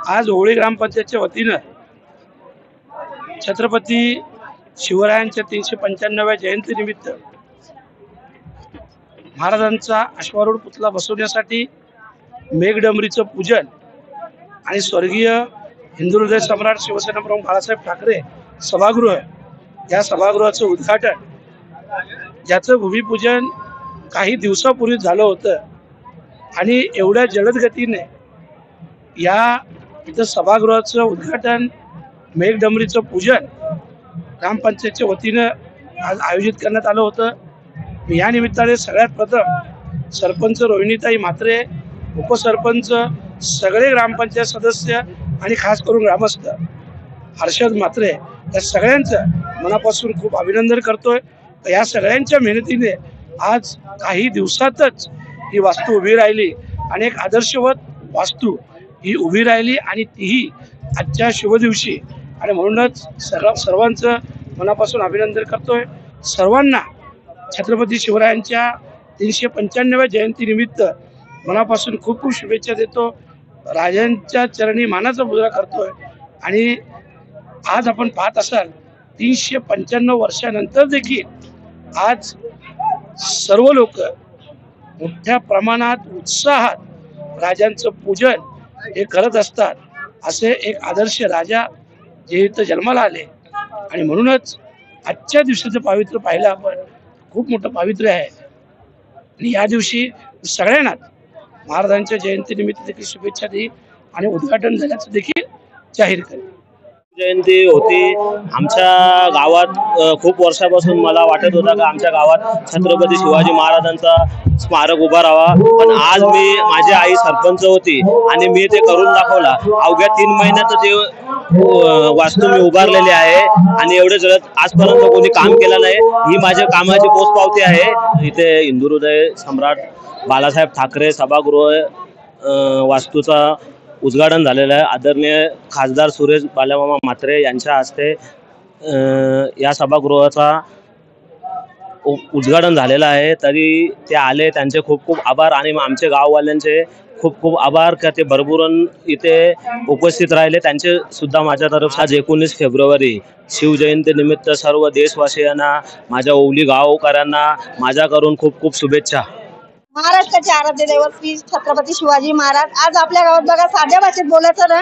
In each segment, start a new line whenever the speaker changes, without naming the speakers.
आज ओवळी ग्रामपंचायतच्या वतीनं छत्रपती शिवरायांच्या 395व्या जयंतीनिमित्त महाराजांचा अश्वारूढ पुतळा बसवण्यासाठी मेघडंबरीचं पूजन आणि स्वर्गीय हिंदू हृदय सम्राट शिवसेना प्रमुख बाळासाहेब ठाकरे सभागृह या सभागृहाचं उद्घाटन, ज्याचं भूमिपूजन काही दिवसापूर्वी झालं होतं आणि एवढ्या जलद गतीने या इथं सभागृहाचं उद्घाटन, मेघडंबरीचं पूजन ग्रामपंचायतच्या वतीनं आज आयोजित करण्यात आलं होतं. या निमित्ताने सगळ्यात प्रथम सरपंच रोहिणीताई म्हात्रे, उपसरपंच, सगळे ग्रामपंचायत सदस्य आणि खास करून ग्रामस्थ हर्षद म्हात्रे या सगळ्यांचं मनापासून खूप अभिनंदन करतोय. या सगळ्यांच्या मेहनतीने आज काही दिवसातच ही वास्तू उभी राहिली आणि एक आदर्शवत वास्तू ही उभी राहिली आणि तीही आजच्या शुभ दिवशी. आणि म्हणूनच सर्वांचं मनापासून अभिनंदन करतोय. सर्वांना छत्रपती शिवरायांच्या 395व्या जयंतीनिमित्त मनापासून खूप खूप शुभेच्छा देतो. राजांच्या चरणी मानाचा मुजरा करतोय. आणि आज आपण पाहत असाल 395 वर्षानंतर देखील आज सर्व लोक मोठ्या प्रमाणात उत्साहात राजांचं पूजन हे करत असतात. असे एक आदर्श राजा जे इथं जन्माला आले आणि म्हणूनच आजच्या दिवसाचं पावित्र्य पाहिलं आपण, खूप मोठं पावित्र्य आहे. आणि या दिवशी सगळ्यांना महाराजांच्या जयंतीनिमित्त देखील शुभेच्छा देईल आणि उद्घाटन झाल्याचं देखील जाहीर करेल.
जयंती होती आमच्या गावात. खूप वर्षापासून मला वाटत होता का आमच्या गावात छत्रपती शिवाजी महाराजांचा स्मारक उभा राहावा, पण आज माझी आई सरपंच होती आणि मी ते करून दाखवला. अवघ्या 3 महिन्यात ते वास्तू मी उभारलेली आहे आणि एवढे जलद आजपर्यंत कोणी काम केलं नाही. ही माझ्या कामाची पोचपावती आहे. इथे हिंदू हृदय सम्राट बाळासाहेब ठाकरे सभागृह वास्तूचा उद्घाटन झालेलं आहे. आदरणीय खासदार सुरेश बालामामा म्हात्रे यांच्या हस्ते या सभागृहाचा उद्घाटन झालेलं आहे. तरी ते आले, त्यांचे खूप खूप आभार आणि आमचे गाववाल्यांचे खूप खूप आभार का ते भरभरून इथे उपस्थित राहिले. त्यांचे सुद्धा माझ्यातर्फे आज 19 फेब्रुवारी शिवजयंतीनिमित्त सर्व देशवासियांना, माझ्या ओवली गावकऱ्यांना माझ्याकडून खूप खूप शुभेच्छा.
महाराष्ट्राचे आराध्य दैवत श्री छत्रपती शिवाजी महाराज आज आपल्या गावात बघा. साध्या भाषेत बोलायचं ना,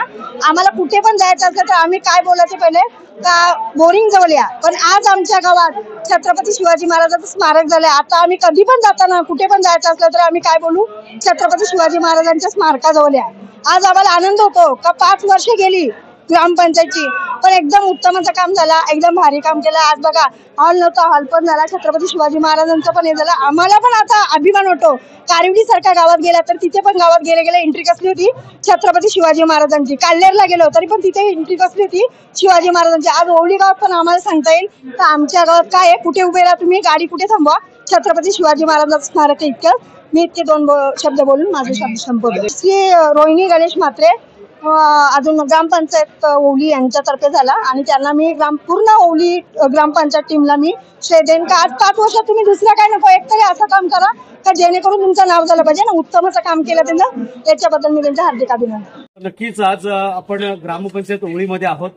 आम्हाला कुठे पण जायचं असलं तर आम्ही काय बोलायचं पहिले का बोरिंग जवळ या. पण आज आमच्या गावात छत्रपती शिवाजी महाराजांचं स्मारक झालंय. आता आम्ही कधी पण जाताना कुठे पण जायचं असलं तर आम्ही काय बोलू, छत्रपती शिवाजी महाराजांच्या स्मारकाजवळ या. आज आम्हाला आनंद होतो का 5 वर्ष गेली ग्रामपंचायतची, पण एकदम उत्तम असं काम झालं, एकदम भारी काम केलं. आज बघा हॉल नव्हता, हॉल पण झाला. छत्रपती शिवाजी महाराजांचं पण हे झालं. आम्हाला पण आता अभिमान होतो. कारवडी सारख्या गावात गेला तर तिथे पण गावात गेले गेले एंट्री कसली होती छत्रपती शिवाजी महाराजांची. काल्हेरला गेलो तरी पण तिथे एंट्री कसली होती शिवाजी महाराजांची. आज ओवळी गावात पण आम्हाला सांगता येईल तर आमच्या गावात काय आहे, कुठे उभे राहा तुम्ही, गाडी कुठे थांबवा, छत्रपती शिवाजी महाराजांचं स्मारक इतकं. मी इतके 2 शब्द बोलून माझे शब्द संपवतो. श्री रोहिणी गणेश म्हात्रे अजून ग्रामपंचायत ओवली यांच्यातर्फे झाला आणि त्यांना मी पूर्ण ओवली ग्रामपंचायत टीमला मी श्रेय देईन का आज 5 वर्षात तुम्ही दुसरं काय नको, एकतरी असं काम करा का जेणेकरून तुमचं नाव झालं पाहिजे ना. उत्तम असं काम केलं त्यांना, त्याच्याबद्दल मी त्यांचं हार्दिक अभिनंदन.
नक्कीच आज आपण ग्रामपंचायत ओवळीमध्ये आहोत.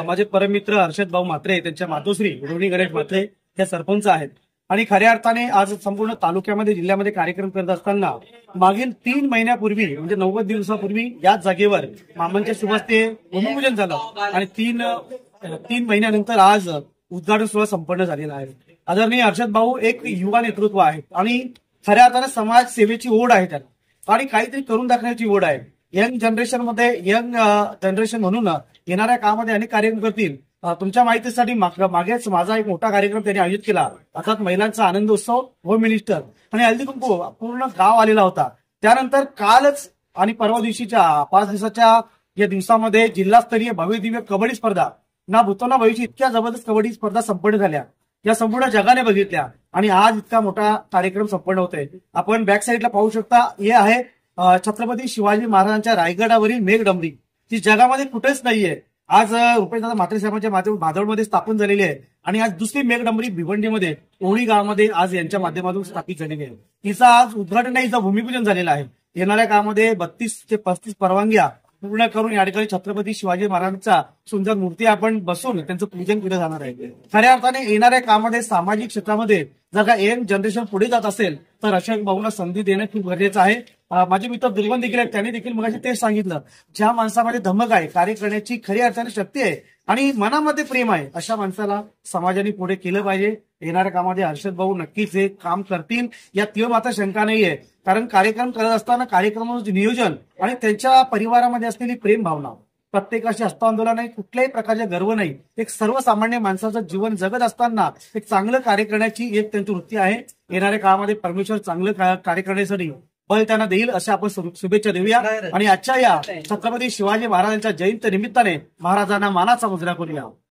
माझे परममित्र हर्षद भाऊ म्हात्रे, त्यांच्या मातोश्री रोहिणी गणेश म्हात्रे या सरपंच आहेत आणि खऱ्या अर्थाने आज संपूर्ण तालुक्यामध्ये जिल्ह्यामध्ये कार्यक्रम करत असताना मागील 3 महिन्यापूर्वी म्हणजे 90 दिवसापूर्वी याच जागेवर मामांच्या शुभ हस्ते भूमिपूजन झालं आणि 3 महिन्यानंतर आज उद्घाटन सोहळा संपन्न झालेला आहे. आदरणीय हर्षद भाऊ एक युवा नेतृत्व आहे आणि खऱ्या अर्थाने समाज सेवेची ओढ आहे त्यांना आणि काहीतरी करून दाखवण्याची ओढ आहे. यंग जनरेशन म्हणून येणाऱ्या काळामध्ये अनेक कार्यक्रम करतील. तुमच्या माहितीसाठी मागेच माझा एक मोठा कार्यक्रम त्यांनी आयोजित केला, अर्थात महिलांचा आनंद उत्सव, होम मिनिस्टर आणि हल्दी कुंकू पूर्ण गाव आलेला होता. त्यानंतर कालच आणि परवा दिवशीच्या 5 दिवसाच्या या दिवसामध्ये जिल्हास्तरीय भव्य दिव्य कबड्डी स्पर्धा ना भूतो ना भविष्य इतक्या जबरदस्त कबड्डी स्पर्धा संपन्न झाल्या, या संपूर्ण जगाने बघितल्या आणि आज इतका मोठा कार्यक्रम संपन्न होतोय. आपण बॅक साईडला पाहू शकता, हे आहे छत्रपती शिवाजी महाराजांच्या रायगडावरील मेघडंबरी, ती जगामध्ये कुठेच नाहीये. आज रुपेशदादा म्हात्रे साहेबांच्या माध्यमातून भादळमध्ये स्थापन झालेली आहे आणि आज दुसरी मेघडंबरी भिवंडीमध्ये ओवळी गावामध्ये आज यांच्या माध्यमातून स्थापित झालेली आहे. तिचा आज उद्घाटन नाही, हिचं भूमिपूजन झालेलं आहे. येणाऱ्या काळामध्ये 32 ते 35 परवानग्या पूर्ण करून या ठिकाणी छत्रपती शिवाजी महाराजांचा सुंदर मूर्ती आपण बसून त्यांचं पूजन केलं जाणार आहे। खऱ्या अर्थाने येणाऱ्या काळामध्ये सामाजिक क्षेत्रामध्ये जर का यंग जनरेशन पुढे जात असेल तर अशोक भाऊंना संधी देणं खूप गरजेचं आहे। माझे मित्र दुर्गन देखील आहेत, त्यांनी देखील मगाशी तेच सांगितलं, ज्या माणसामध्ये धमक आहे, कार्य करण्याची खरी अर्थाने शक्ती आहे आणि मनामध्ये प्रेम आहे, अशा माणसाला समाजाने पुढे केलं पाहिजे। येणाऱ्या कामामध्ये हर्षद भाऊ नक्कीच हे काम करतील यात तीळ मात्र शंका नाहीये, कारण कार्यक्रम करत असताना कार्यक्रमाचं नियोजन आणि त्यांच्या परिवारामध्ये असलेली प्रेम भावना, प्रत्येकाशी हस्तांदोलन नाही, कुठल्याही प्रकारचे गर्व नाही, एक सर्वसामान्य माणसाचं जीवन जगत असताना एक चांगलं कार्य करण्याची एक त्यांची वृत्ती आहे। येणाऱ्या काळामध्ये परमेश्वर चांगलं कार्य करण्यासाठी बल त्यांना देईल असे आपण शुभेच्छा देऊया आणि आजच्या या छत्रपती शिवाजी महाराजांच्या जयंती निमित्ताने महाराजांना मानाचा मुजरा करूया।